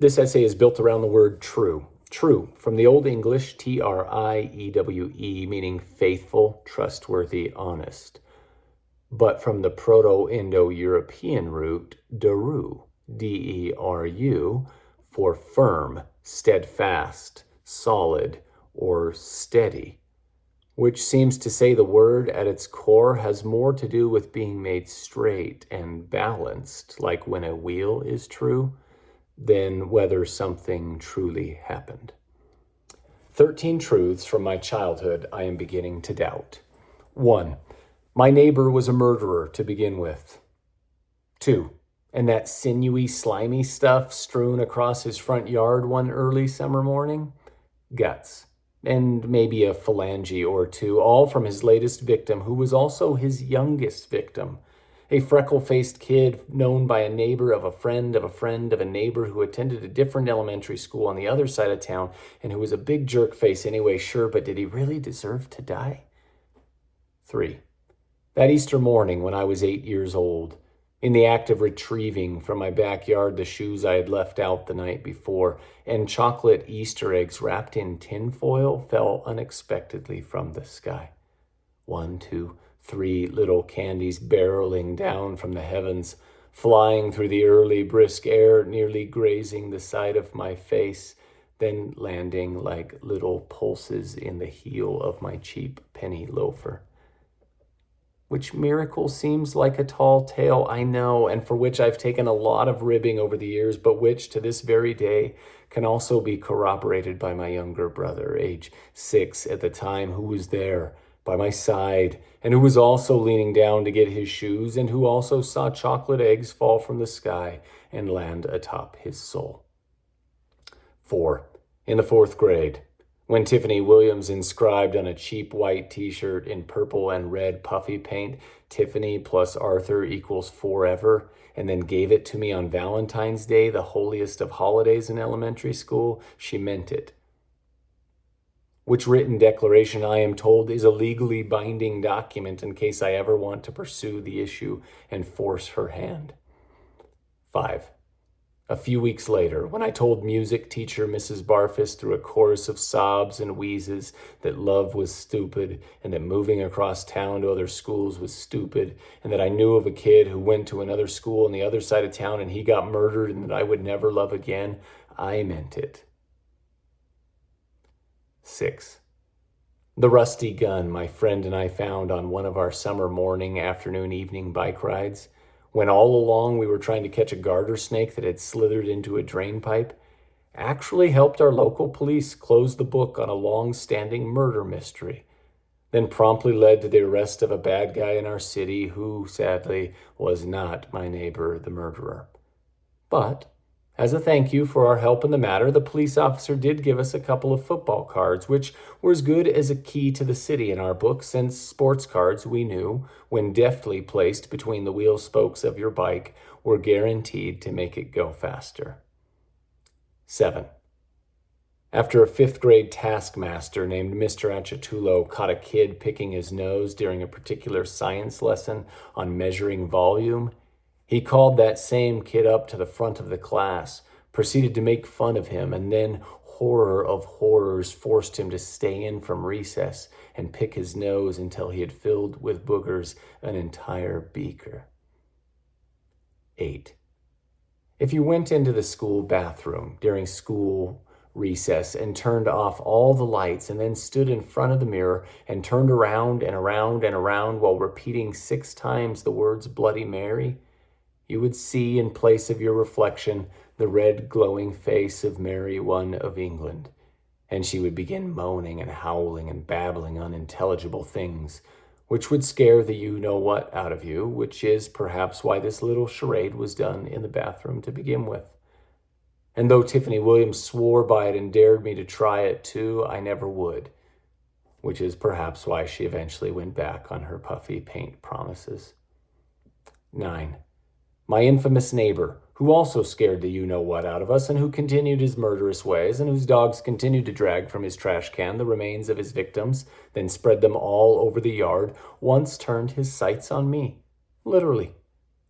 This essay is built around the word true. True, from the Old English, Triewe, meaning faithful, trustworthy, honest. But from the Proto-Indo-European root, deru, D-E-R-U, for firm, steadfast, solid, or steady, which seems to say the word at its core has more to do with being made straight and balanced, like when a wheel is true, than whether something truly happened. 13 truths from my childhood I am beginning to doubt. 1. My neighbor was a murderer to begin with. 2. And that sinewy, slimy stuff strewn across his front yard one early summer morning? Guts. And maybe a phalange or two, all from his latest victim, who was also his youngest victim. A freckle-faced kid known by a neighbor of a friend of a friend of a neighbor who attended a different elementary school on the other side of town and who was a big jerk face anyway, sure, but did he really deserve to die? 3. That Easter morning when I was 8 years old, in the act of retrieving from my backyard the shoes I had left out the night before, and chocolate Easter eggs wrapped in tinfoil fell unexpectedly from the sky. 1, 2, 3 little candies barreling down from the heavens, flying through the early brisk air, nearly grazing the side of my face, then landing like little pulses in the heel of my cheap penny loafer. Which miracle seems like a tall tale, I know, and for which I've taken a lot of ribbing over the years, but which to this very day can also be corroborated by my younger brother, age 6 at the time, who was there by my side, and who was also leaning down to get his shoes, and who also saw chocolate eggs fall from the sky and land atop his soul. 4. In the 4th grade, when Tiffany Williams inscribed on a cheap white t-shirt in purple and red puffy paint, Tiffany plus Arthur equals forever, and then gave it to me on Valentine's Day, the holiest of holidays in elementary school, she meant it. Which written declaration, I am told, is a legally binding document in case I ever want to pursue the issue and force her hand. 5. A few weeks later, when I told music teacher Mrs. Barfus through a chorus of sobs and wheezes that love was stupid and that moving across town to other schools was stupid and that I knew of a kid who went to another school on the other side of town and he got murdered and that I would never love again, I meant it. 6. The rusty gun my friend and I found on one of our summer morning, afternoon, evening bike rides, when all along we were trying to catch a garter snake that had slithered into a drain pipe, actually helped our local police close the book on a long-standing murder mystery, then promptly led to the arrest of a bad guy in our city who, sadly, was not my neighbor, the murderer. But as a thank you for our help in the matter, the police officer did give us a couple of football cards, which were as good as a key to the city in our book, since sports cards, we knew, when deftly placed between the wheel spokes of your bike, were guaranteed to make it go faster. 7. After a 5th grade taskmaster named Mr. Achatulo caught a kid picking his nose during a particular science lesson on measuring volume, he called that same kid up to the front of the class, proceeded to make fun of him, and then, horror of horrors, forced him to stay in from recess and pick his nose until he had filled with boogers an entire beaker. 8. If you went into the school bathroom during school recess and turned off all the lights and then stood in front of the mirror and turned around and around and around while repeating 6 times the words Bloody Mary, you would see in place of your reflection the red glowing face of Mary I of England, and she would begin moaning and howling and babbling unintelligible things, which would scare the you-know-what out of you, which is perhaps why this little charade was done in the bathroom to begin with. And though Tiffany Williams swore by it and dared me to try it too, I never would, which is perhaps why she eventually went back on her puffy paint promises. 9. My infamous neighbor, who also scared the you-know-what out of us and who continued his murderous ways and whose dogs continued to drag from his trash can the remains of his victims, then spread them all over the yard, once turned his sights on me, literally,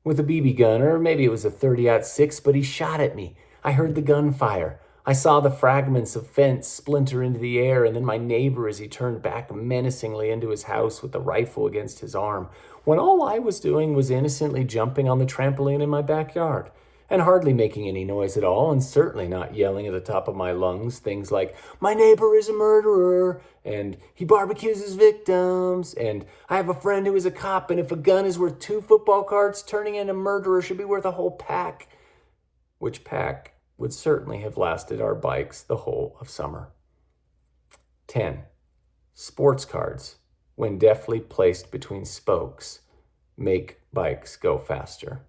with a BB gun, or maybe it was a .30-06, but he shot at me. I heard the gunfire. I saw the fragments of fence splinter into the air, and then my neighbor as he turned back menacingly into his house with the rifle against his arm, when all I was doing was innocently jumping on the trampoline in my backyard, and hardly making any noise at all, and certainly not yelling at the top of my lungs things like, "My neighbor is a murderer," and "He barbecues his victims," and "I have a friend who is a cop, and if a gun is worth 2 football cards, turning in a murderer should be worth a whole pack," which pack would certainly have lasted our bikes the whole of summer. 10. Sports cards, when deftly placed between spokes, make bikes go faster.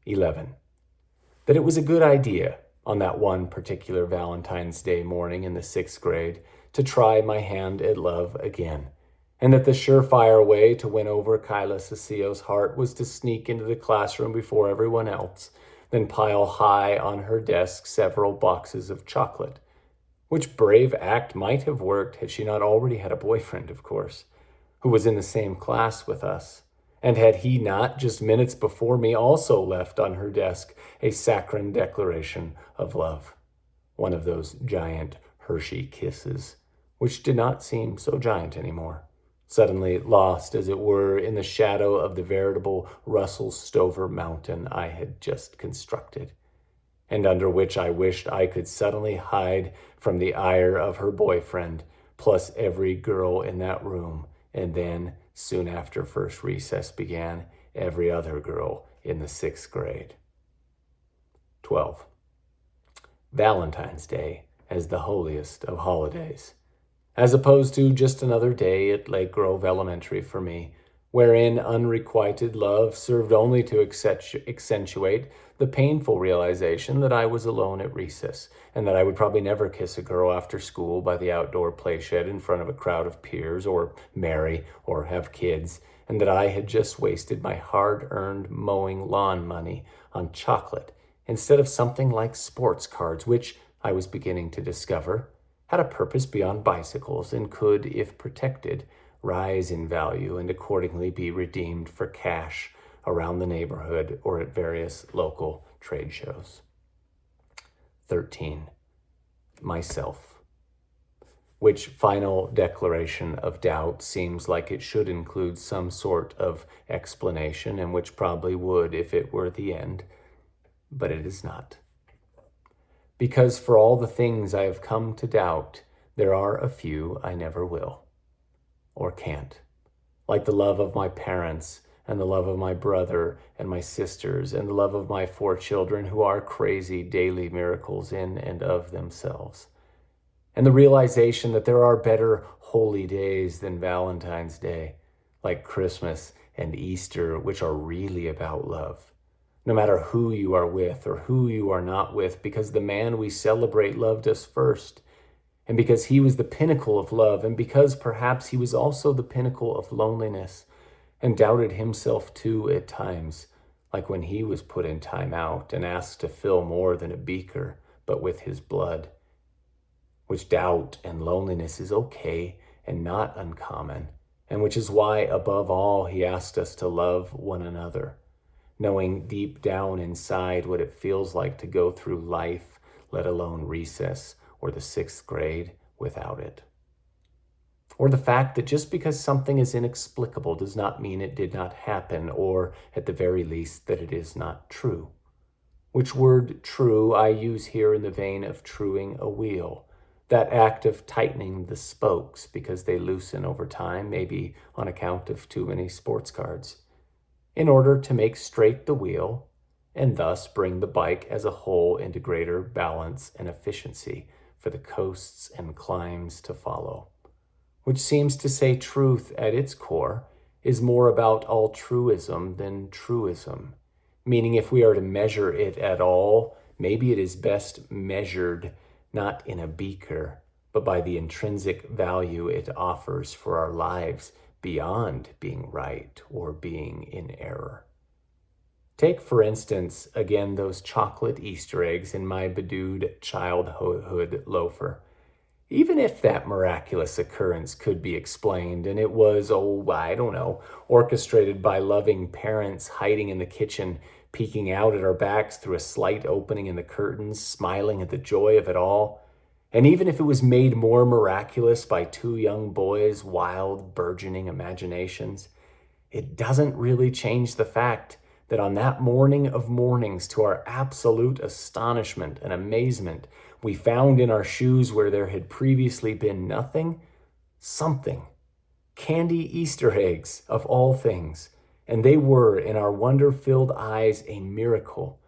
11. That it was a good idea on that one particular Valentine's Day morning in the 6th grade to try my hand at love again, and that the surefire way to win over Kyla Cecilio's heart was to sneak into the classroom before everyone else, then pile high on her desk several boxes of chocolate, which brave act might have worked had she not already had a boyfriend, of course, who was in the same class with us, and had he not, just minutes before me, also left on her desk a saccharine declaration of love, one of those giant Hershey kisses, which did not seem so giant anymore, suddenly lost, as it were, in the shadow of the veritable Russell Stover mountain I had just constructed, and under which I wished I could suddenly hide from the ire of her boyfriend, plus every girl in that room, and then, soon after first recess began, every other girl in the 6th grade. 12. Valentine's Day as the holiest of holidays, as opposed to just another day at Lake Grove Elementary for me, wherein unrequited love served only to accentuate the painful realization that I was alone at recess, and that I would probably never kiss a girl after school by the outdoor playshed in front of a crowd of peers, or marry, or have kids, and that I had just wasted my hard-earned mowing lawn money on chocolate instead of something like sports cards, which, I was beginning to discover, had a purpose beyond bicycles and could, if protected, rise in value and accordingly be redeemed for cash around the neighborhood or at various local trade shows. 13. Myself. Which final declaration of doubt seems like it should include some sort of explanation, and which probably would if it were the end, but it is not. Because for all the things I have come to doubt, there are a few I never will, or can't, like the love of my parents, and the love of my brother and my sisters, and the love of my 4 children who are crazy daily miracles in and of themselves. And the realization that there are better holy days than Valentine's Day, like Christmas and Easter, which are really about love, no matter who you are with or who you are not with, because the man we celebrate loved us first, and because he was the pinnacle of love, and because perhaps he was also the pinnacle of loneliness, and doubted himself too at times, like when he was put in time out and asked to fill more than a beaker, but with his blood. Which doubt and loneliness is okay and not uncommon, and which is why, above all, he asked us to love one another, knowing deep down inside what it feels like to go through life, let alone recess or the 6th grade, without it. Or the fact that just because something is inexplicable does not mean it did not happen, or, at the very least, that it is not true. Which word true I use here in the vein of truing a wheel, that act of tightening the spokes because they loosen over time, maybe on account of too many sports cards, in order to make straight the wheel and thus bring the bike as a whole into greater balance and efficiency for the coasts and climbs to follow. Which seems to say truth at its core is more about altruism than truism, meaning if we are to measure it at all, maybe it is best measured not in a beaker, but by the intrinsic value it offers for our lives beyond being right or being in error. Take, for instance, again those chocolate Easter eggs in my bedewed childhood loafer. Even if that miraculous occurrence could be explained, and it was, orchestrated by loving parents hiding in the kitchen, peeking out at our backs through a slight opening in the curtains, smiling at the joy of it all. And even if it was made more miraculous by two young boys' wild, burgeoning imaginations, it doesn't really change the fact that on that morning of mornings, to our absolute astonishment and amazement, we found in our shoes where there had previously been nothing, something. Candy Easter eggs of all things. And they were, in our wonder-filled eyes, a miracle,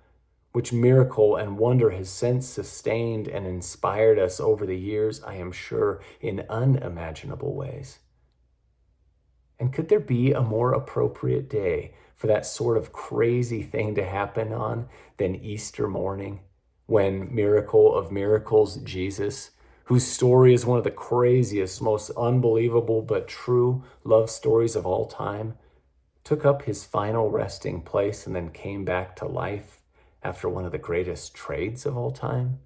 which miracle and wonder has since sustained and inspired us over the years, I am sure, in unimaginable ways. And could there be a more appropriate day for that sort of crazy thing to happen on than Easter morning, when miracle of miracles, Jesus, whose story is one of the craziest, most unbelievable but true love stories of all time, took up his final resting place and then came back to life after one of the greatest trades of all time?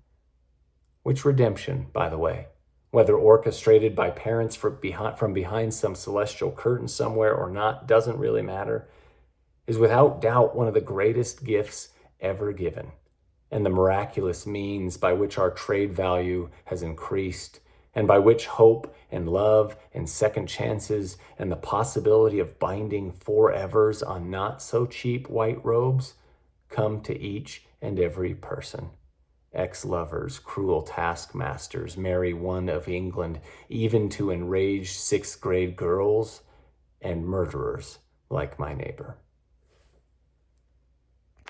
Which redemption, by the way, whether orchestrated by parents from behind some celestial curtain somewhere or not, doesn't really matter, is without doubt one of the greatest gifts ever given, and the miraculous means by which our trade value has increased, and by which hope and love and second chances and the possibility of binding forevers on not so cheap white robes come to each and every person. Ex-lovers, cruel taskmasters, Mary I of England, even to enraged sixth-grade girls, and murderers like my neighbor.